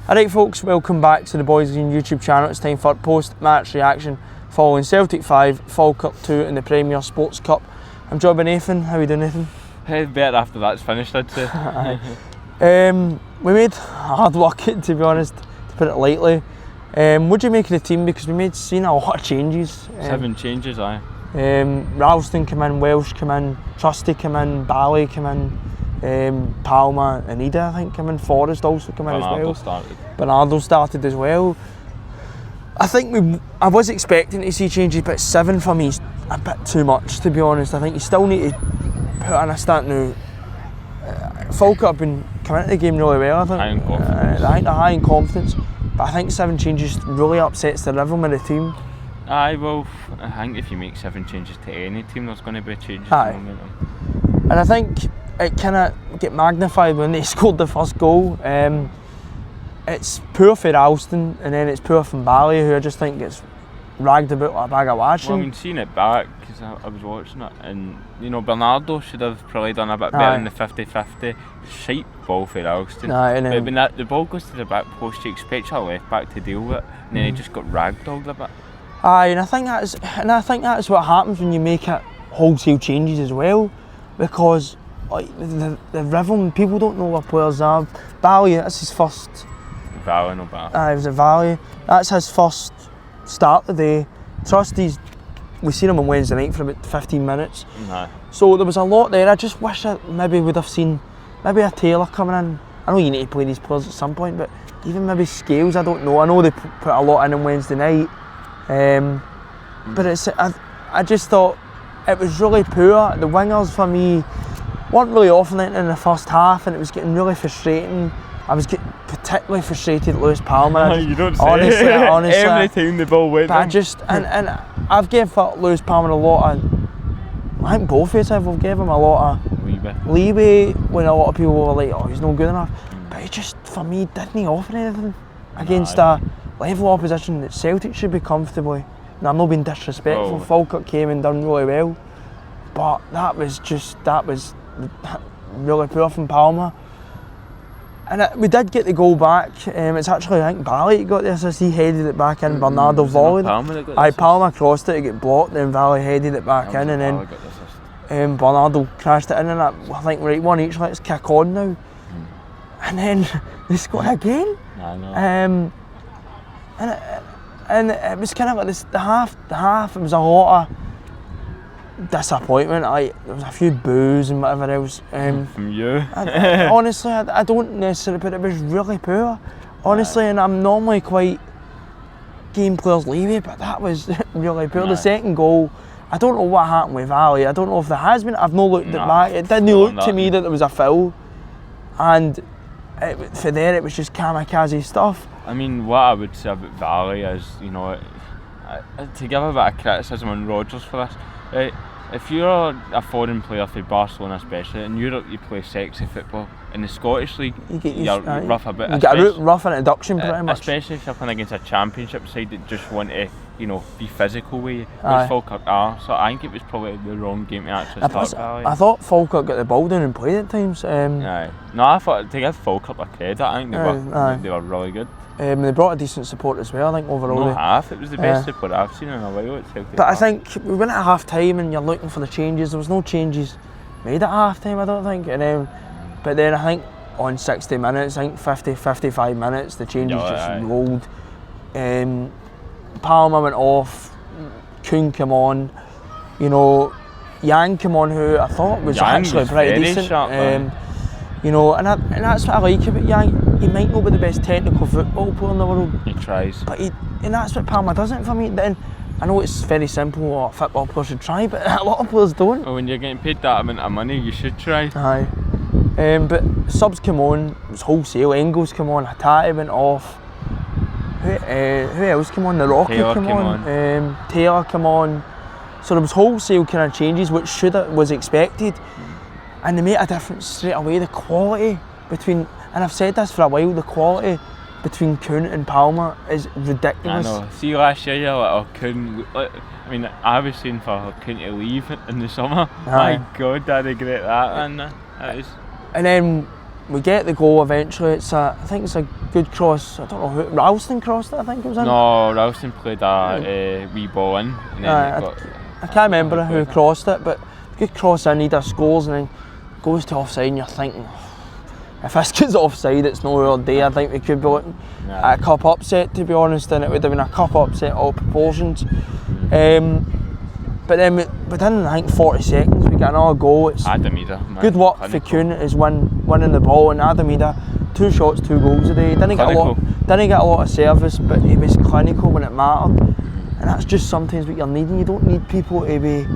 Alright folks, welcome back to the Boys YouTube channel. It's time for post-match reaction following Celtic 5, Falkirk 2 in the Premier Sports Cup. I'm joined by Nathan. How are you doing, Nathan? Better after that's finished, I'd say. We made hard work, to be honest, to put it lightly. What do you make of the team? Because we seen a lot of changes. 7 changes, aye. Ralston came in, Welsh came in, Trusty came in, Bally came in, Palma and Idah, I think, came in. Forrest also came in as well. Bernardo started as well. I think I was expecting to see changes, but 7 for me is a bit too much, to be honest. I think you still need to put in a start now. Falkirk have been coming into the game really well, I think. High in confidence. I think they're high in confidence, but I think 7 changes really upsets the rhythm of the team. Aye, well, I think if you make 7 changes to any team, there's going to be changes to momentum. And I think it kind of get magnified when they scored the first goal. It's poor for Ralston, and then it's poor from Bally, who I just think gets ragged about like a bag of washing. Well, I mean, seeing it back, because I was watching it, and you know, Bernardo should have probably done a bit better in the 50-50. Shite ball for Ralston. But when the ball goes to the back post, you expect your left back to deal with it, and then he just got ragdolled a bit. Aye, and I think that's what happens when you make it wholesale changes as well, because like the rhythm, people don't know where players are. Bally, that's his first. Valley, no bad. It was a Valley. That's his first start of the day. Trusty's, we seen him on Wednesday night for about 15 minutes. Aye. So there was a lot there. I just wish I maybe would have seen maybe a Taylor coming in. I know you need to play these players at some point, but even maybe Scales, I don't know. I know they put a lot in on Wednesday night. But I just thought it was really poor. The wingers for me weren't really offering it in the first half, and it was getting really frustrating. I was getting particularly frustrated at Lewis Palmer. You don't say. Honestly, every time the ball went. But and I've given Lewis Palmer a lot of. I think both of us have given him a lot of leeway when a lot of people were like, "Oh, he's not good enough." But he just, for me, didn't offer anything against a level opposition that Celtic should be comfortably. Now, I'm not being disrespectful. Falkirk came and done really well, but that was really poor from Palmer. And we did get the goal back. It's actually, I think, Bally got the assist. He headed it back in. Bernardo volleyed. Palmer crossed it to get blocked, then Bally headed it back in, and then Bernardo crashed it in. And I think right one each. Let's kick on now. And then they scored again. I know. And it was kind of like this. The half. It was a lot of disappointment. There was a few boos and whatever else. From you? Honestly, I don't necessarily, but it was really poor. Honestly, and I'm normally quite game players leeway, but that was really poor. The second goal, I don't know what happened with Ali. I don't know if there has been. I've not looked at back. It didn't look to me that there was a foul, and for there it was just kamikaze stuff. I mean, what I would say about Valley is, you know, to give a bit of criticism on Rodgers for this. Right, if you're a foreign player for Barcelona especially, in Europe you play sexy football, in the Scottish League you're rough a bit. You get a rough introduction pretty much. Especially if you're playing against a championship side that just want to, you know, be physical with you, which Falkirk are. So I think it was probably the wrong game to actually start Valley. I thought Falkirk got the ball down and played at times. No, I thought to give Falkirk a credit, I think they were really good. They brought a decent support as well, I think, overall. No half, it was the best support I've seen in a while at Celtic. But I think we went at half time and you're looking for the changes. There was no changes made at half time, I don't think. And but then I think on 60 minutes, I think 50-55 minutes, the changes just rolled. Palmer went off, Khun came on, you know, Yang came on, who I thought was actually pretty decent. Sharp, you know, and that's what I like about Yang. He might not be the best technical football player in the world. He tries. But and that's what Palmer doesn't for me. Then I know it's very simple what a football player should try, but a lot of players don't. Well, when you're getting paid that amount of money, you should try. Aye. But subs came on, it was wholesale. Engels came on, Hatati went off. Who else came on? The Rocky came on. Taylor came on. So there was wholesale kind of changes, which was expected. And they made a difference straight away. The quality between, and I've said this for a while, the quality between Khun and Palmer is ridiculous. I know. See, last year you're like, oh, Khun. I mean, I was saying for Khun to leave in the summer. My God, I'd regret that. And that is. And then we get the goal eventually. I think it's a good cross. I don't know who. Ralston crossed it, I think it was in. No, Ralston played a wee ball in. And then I can't remember who crossed it, but good cross in, Idah scores and then goes to offside and you're thinking, if this gets offside it's no real day. I think we could be looking at a cup upset, to be honest, and it would have been a cup upset all proportions. But then within I think 40 seconds we get another goal. It's Idah, good work for Khun is winning the ball, and Idah, 2 shots, 2 goals a day. Didn't get a lot of service, but he was clinical when it mattered. And that's just sometimes what you're needing. You don't need people to be,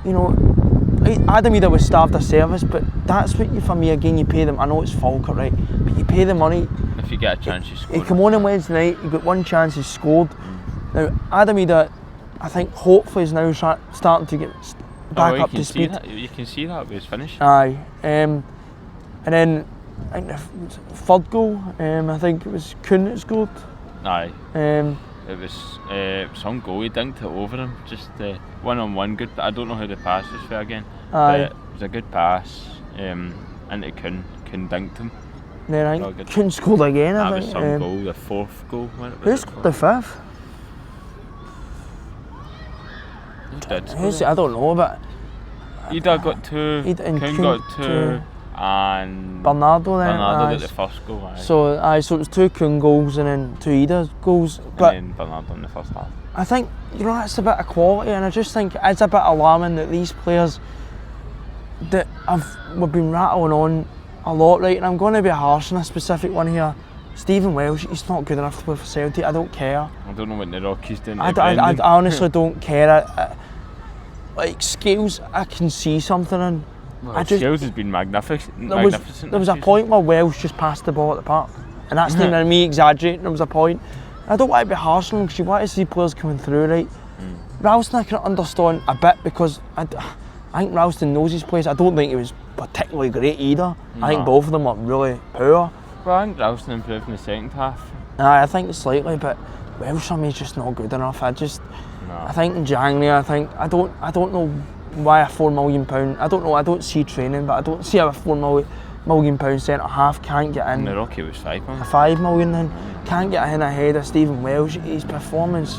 you know, Idah was starved of service, but that's what you, for me again, you pay them. I know it's Falkirk, right, but you pay the money. If you get a chance, you score. He came on Wednesday night, he got 1 chance, he scored. Now, Idah, I think hopefully is now starting to get back up to speed. You can see that with his finish. Aye. And then, I think the third goal, I think it was Khun that scored. Aye. It was some goal, he dinked it over him, just one-on-one good. I don't know how the pass was for again, but it was a good pass into Khun dinked him. Then I think Khun scored again, I think. That was some goal, the 4th goal. Who scored the 5th? I don't know, but... Idah got 2, Khun got 2, and Bernardo got the 1st goal. Aye. So it was 2 Khun goals and then 2 Idah goals. But and then Bernardo in the first half. I think, you know, that's a bit of quality, and I just think it's a bit alarming that these players that we've been rattling on a lot, right, and I'm going to be harsh on a specific one here. Stephen Welsh, he's not good enough to play for Celtic. I don't care. I don't know what the Rockies doing. I honestly don't care. Like skills, I can see something in. Well, skills has been magnificent. There was a point where Welsh just passed the ball at the park, and that's not me exaggerating. There was a point. I don't want to be harsh on him because you want to see players coming through, right? Ralston I can understand a bit because I think Ralston knows his place. I don't think he was particularly great either. No. I think both of them were really poor. Well, I think Ralston improved in the second half. I think slightly, but Welsh for me is just not good enough. I think in January, I don't know why a £4 million. I don't know. I don't see training, but I don't see how a £4 million centre half can't get in. And the Rocky was £5 million. £5 million then can't get in ahead of Stephen Welsh. His performance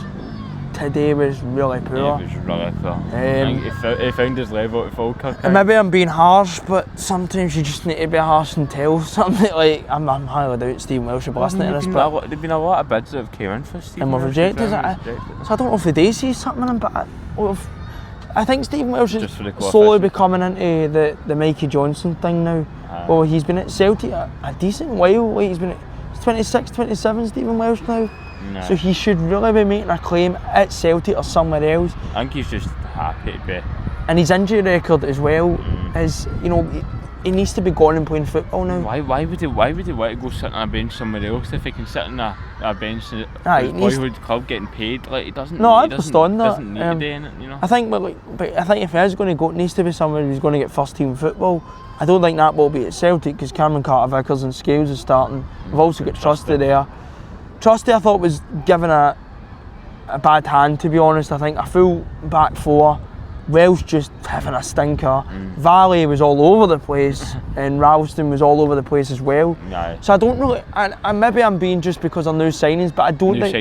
today was really poor. Yeah, it was really poor. I think he found his level at Falkirk. And maybe I'm being harsh, but sometimes you just need to be harsh and tell something. Like I'm highly doubt Stephen Welsh will be listening to this. But there've been a lot of bids that have came in for Stephen and we've rejected it. So I don't know if they see something in him, but I think Stephen Welsh is slowly becoming into the Mikey Johnson thing now. Well, he's been at Celtic a decent while. Like he's been at 26, 27, Stephen Welsh now. No. So he should really be making a claim at Celtic or somewhere else. I think he's just happy to be. And his injury record as well is, you know, he needs to be gone and playing football now. Why would he want to go sit on a bench somewhere else if he can sit on a bench at a boyhood club getting paid? Like he doesn't. No, I understand that. Doesn't need to do it, you know. I think, but I think if he is going to go, it needs to be somewhere who's going to get first team football. I don't think that will be at Celtic because Cameron Carter-Vickers and Scales is starting. We've also got Trusty there. Trusty I thought was given a bad hand, to be honest. I think a full back 4, Welsh just having a stinker. Valley was all over the place and Ralston was all over the place as well. Aye. So I don't really, and maybe I'm being just because they're new signings, but I don't think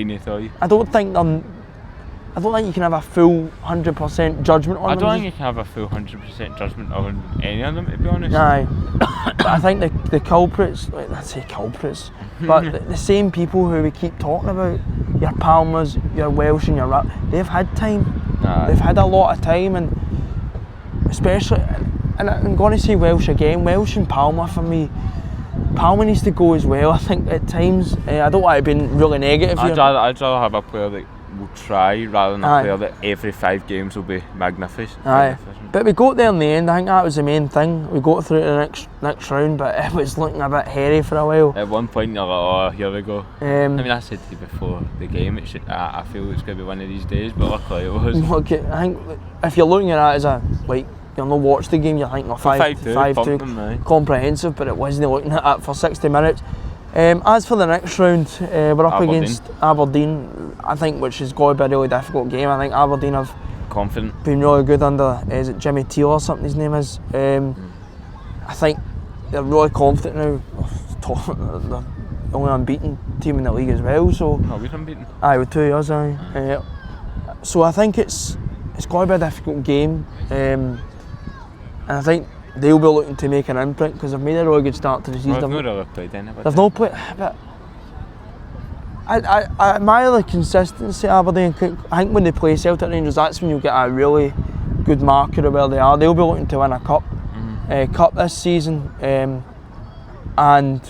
you can have a full 100% judgment on them. I don't think you can have a full 100% judgment on any of them, to be honest. Aye. But I think the culprits, let's say culprits, but the same people who we keep talking about, your Palmers, your Welsh and your they've had time. Aye. They've had a lot of time, and especially, and I'm going to say Welsh again, Welsh and Palmer for me. Palmer needs to go as well, I think, at times. I don't want to be really negative here. I'd rather have a player that will try rather than a player that every 5 games will be magnificent. Aye. But we got there in the end. I think that was the main thing. We got through to the next round, but it was looking a bit hairy for a while. At one point you're like, oh, here we go. I mean, I said to you before the game, I feel it's going to be one of these days, but luckily it was. Look, I think if you're looking at it as a, like, you'll not watch the game, you're thinking, 5-2, comprehensive, but it wasn't looking at it for 60 minutes. As for the next round, we're up against Aberdeen, I think, which is going to be a really difficult game. I think Aberdeen have confident been really good under, is it Jimmy Teal or something his name is? I think they're really confident now. They're the only unbeaten team in the league as well. So We're unbeaten. aye, with 2 years, aye. So I think it's going to be a difficult game, and I think they'll be looking to make an imprint because they've made a really good start to the season. They've not really played anybody. They've not played, but I admire the consistency of Aberdeen. I think when they play Celtic Rangers, that's when you get a really good marker of where they are. They'll be looking to win a cup this season, and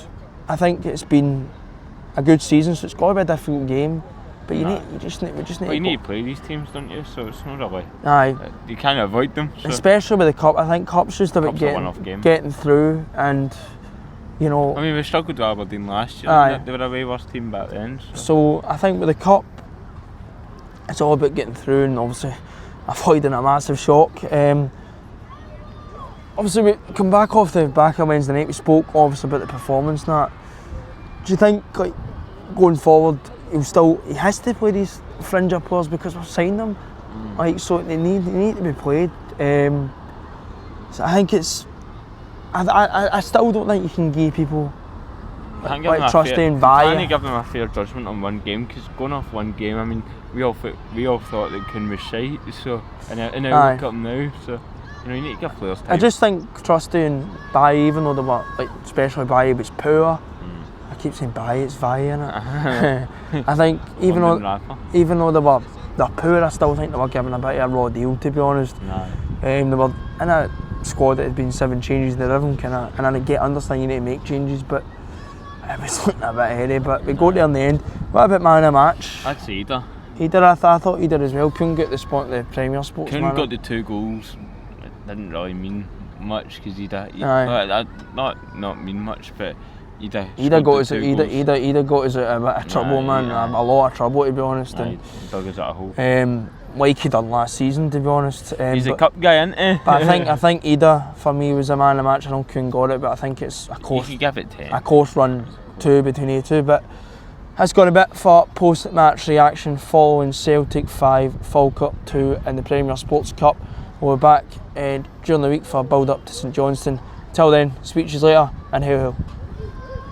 I think it's been a good season. So it's got to be a difficult game. But we just need to play these teams, don't you? So it's not really. Aye. You can't avoid them. So. Especially with the cup, I think cup's just about getting through, and you know. I mean, we struggled with Aberdeen last year. Aye. They were a way worse team back then. So I think with the cup, it's all about getting through and obviously avoiding a massive shock. Obviously, we come back off the back of Wednesday night. We spoke obviously about the performance and that. Do you think like going forward? He has to play these fringe players because we've signed them. Like, so they need to be played. So I think it's. I still don't think you can give people like Trusty and Via. You can't give them a fair judgment on one game because going off one game, I mean, we all thought that Khun was shite. So and now look up now. So you need to give players time. I just think Trusty and Via, even though they were like, especially Via was poor. I keep saying Via, it's Via, innit? I think even though they're poor, I still think they were given a bit of a raw deal, to be honest. They were in a squad that had been 7 changes in the rhythm, and I understand you need to make changes, but it was looking a bit hairy. But we go there in the end. What about man of the match? I'd say Idah. Idah, I thought Idah as well. Khun got the spot at the Premier Sports. Khun got the 2 goals. It didn't really mean much because Idah not mean much, but Idah got us out of a bit of trouble, man. A lot of trouble, to be honest. Dug us out of hole. Like he done last season, to be honest. He's a cup guy, isn't he? But I think Idah for me was a man of the match. I know Khun got it, but I think it's a close. You could give it 10. A close run between the two. But that's got a bit for post-match reaction following Celtic 5, Falkirk 2 in the Premier Sports Cup. We'll be back during the week for build-up to St Johnstone. Till then, speak to you later, and hail hail.